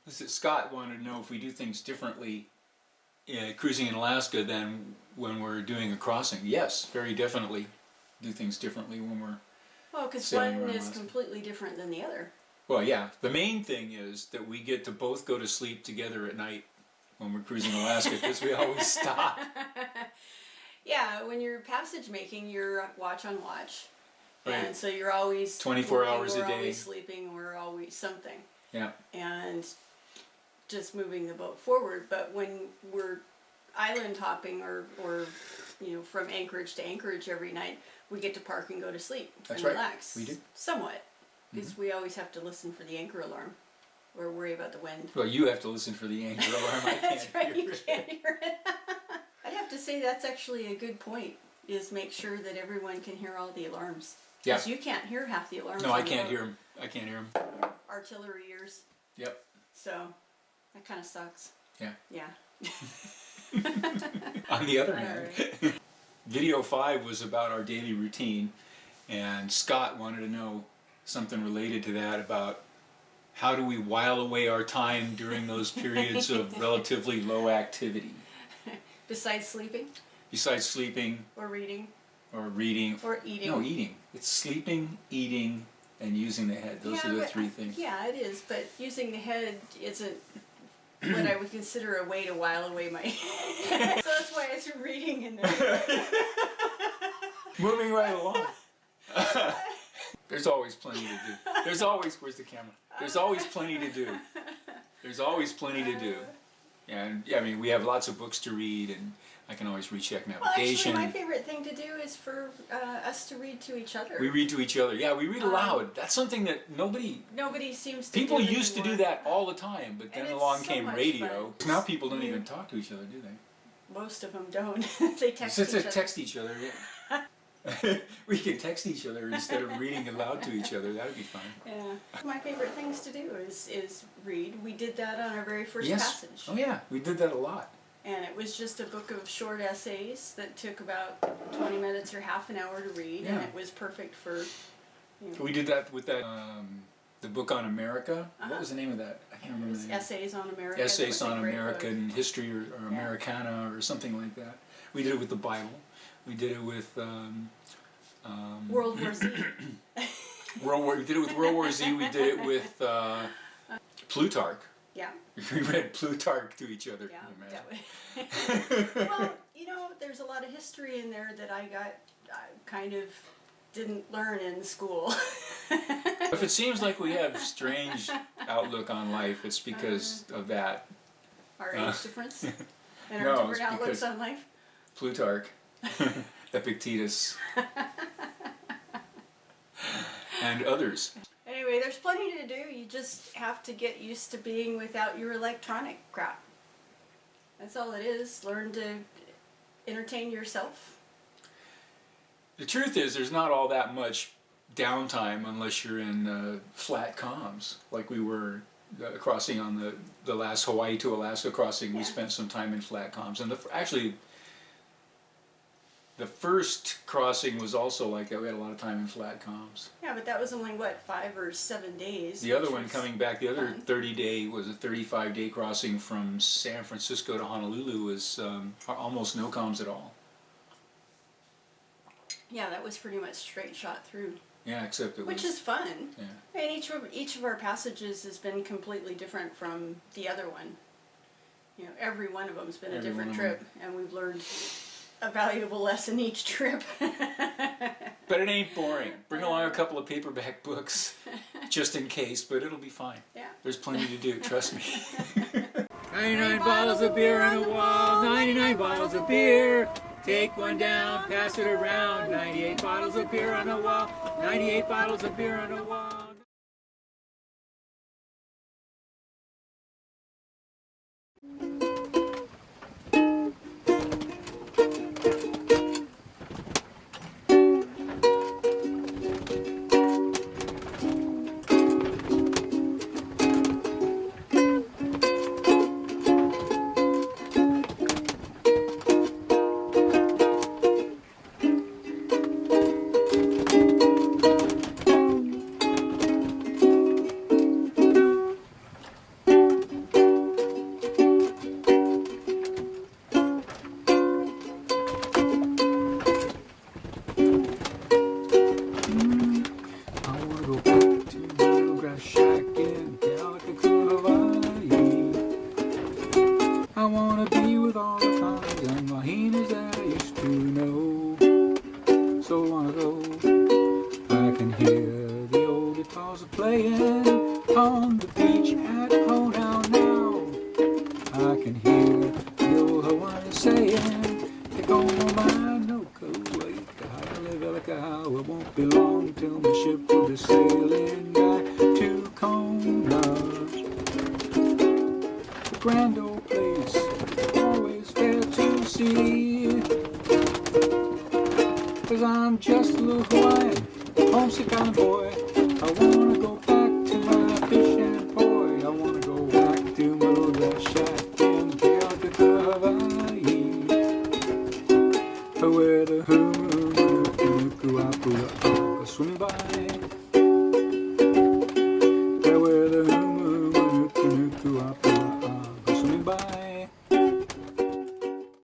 Scott wanted to know if we do things differently cruising in Alaska than when we're doing a crossing. Yes, very definitely do things differently when we're because one is completely different than the other. Well, yeah. The main thing is that we get to both go to sleep together at night when we're cruising Alaska because we always stop. Yeah, when you're passage making, you're watch on watch. Right. And so you're always 24 hours a day. We're always sleeping, we're always something. Yeah. And just moving the boat forward. But when we're island hopping or from Anchorage to Anchorage every night, we get to park and go to sleep and relax. We do. Somewhat. Because we always have to listen for the anchor alarm or worry about the wind. Well, you have to listen for the anchor alarm. I can't That's right, hear you can't hear it. I'd have to say that's actually a good point, is make sure that everyone can hear all the alarms. Yeah. Because you can't hear half the alarms. No, I can't hear them. I can't hear them. Artillery ears. Yep. So, that kind of sucks. Yeah. Yeah. On the other hand, video 5 was about our daily routine, and Scott wanted to know something related to that about how do we while away our time during those periods of relatively low activity. Besides sleeping? Besides sleeping. Or reading. Or reading. Or eating. No, eating. It's sleeping, eating, and using the head. Those are the three things. Yeah, it is, but using the head isn't what I would consider a way to while away my so that's why it's reading in there. Moving right along. There's always plenty to do. There's always, where's the camera? There's always plenty to do. There's always plenty to do. And yeah, I mean, we have lots of books to read, and I can always recheck navigation. Well, actually, my favorite thing to do is for us to read to each other. We read to each other. Yeah, we read aloud. That's something that nobody seems to people do used anymore. to do that all the time, but then along came radio. Fun. Now people don't even talk to each other, do they? Most of them don't. They text each other. Text each other, yeah. We can text each other instead of reading aloud to each other. That would be fun. Yeah. My favorite things to do is read. We did that on our very first passage. Oh yeah, we did that a lot. And it was just a book of short essays that took about 20 minutes or half an hour to read, and it was perfect for. We did that with that the book on America. What was the name of that? I can't remember the name. Essays on America. Essays on American history or Americana or something like that. We did it with the Bible. We did it with World War Z. We did it with World War Z. We did it with Plutarch. Yeah. We read Plutarch to each other. Yeah. Well, there's a lot of history in there that I kind of didn't learn in school. If it seems like we have strange outlook on life, it's because of that. Our age difference? And our different outlooks on life? Plutarch, Epictetus, and others. Anyway, there's plenty to do. You just have to get used to being without your electronic crap. That's all it is. Learn to entertain yourself. The truth is, there's not all that much downtime unless you're in flat comms, like we were crossing on the last Hawaii to Alaska crossing. We spent some time in flat comms, and actually the first crossing was also like that. We had a lot of time in flat comms. Yeah, but that was only, 5 or 7 days? The other one coming back, the other 30-day was a 35-day crossing from San Francisco to Honolulu was almost no comms at all. Yeah, that was pretty much straight shot through. Yeah, except it was... Which is fun. Yeah. And each of our passages has been completely different from the other one. Every one of them's been a different trip, and we've learned a valuable lesson each trip. But it ain't boring. Bring along a couple of paperback books, just in case, but it'll be fine. Yeah. There's plenty to do, trust me. 99 bottles of beer on the wall, 99 bottles of beer. Take one down, pass it around. 98 bottles of beer on the wall, 98 bottles of beer on the wall. I wanna be with all the ponds and lahinas that I used to know. So long ago, I can hear the old guitars playing on the beach at Hoedown now. I can hear the old Hawaiian saying, take on my no-go way, Kahalevelica. It won't be long till my ship will be sailing back to Kona. The grand old place, always fair to see. 'Cause I'm just a little Hawaiian, homesick island boy. I wanna go back to my fish and poi. I wanna go back to my little red shack in Keokuk, Hawaii.